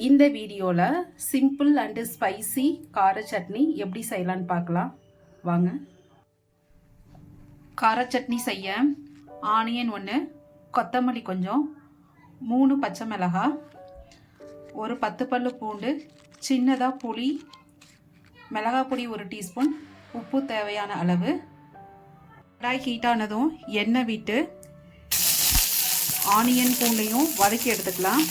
இந்த வீடியோவில் simple and spicy கார சட்னி எப்படி செய்யலான்னு பார்க்கலாம் வாங்க. கார சட்னி செய்ய ஆனியன் 1, கொத்தமல்லி கொஞ்சம், 3 பச்சை மிளகாய், ஒரு 10 பல்லு பூண்டு, சின்னதாக புளி, மிளகாய் பொடி 1 டீஸ்பூன், உப்பு தேவையான அளவு. கடாய் ஹீட்டானதும் எண்ணெய் விட்டு ஆனியன் பூண்டையும் வதக்கி எடுத்துக்கலாம்.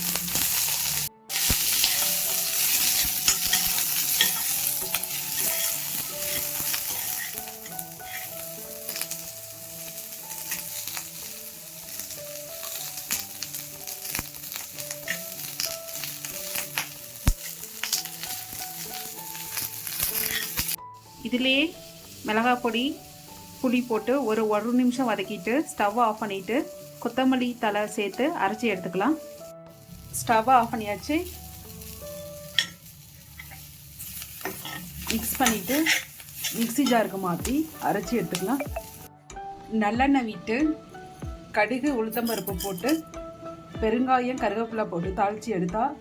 இதிலே மிளகாய் பொடி புளி போட்டு ஒரு நிமிஷம் வதக்கிட்டு ஸ்டவ் ஆஃப் பண்ணிவிட்டு கொத்தமல்லி தழை சேர்த்து அரைச்சி எடுத்துக்கலாம். ஸ்டவ் ஆஃப் பண்ணியாச்சு. மிக்ஸ் பண்ணிவிட்டு மிக்ஸி ஜாருக்கு மாற்றி அரைச்சி எடுத்துக்கலாம். நல்லெண்ணெய் விட்டு கடுகு உளுத்தம்பருப்பு போட்டு பெருங்காயம் கருவேப்பிலை போட்டு தாளித்து எடுத்தால்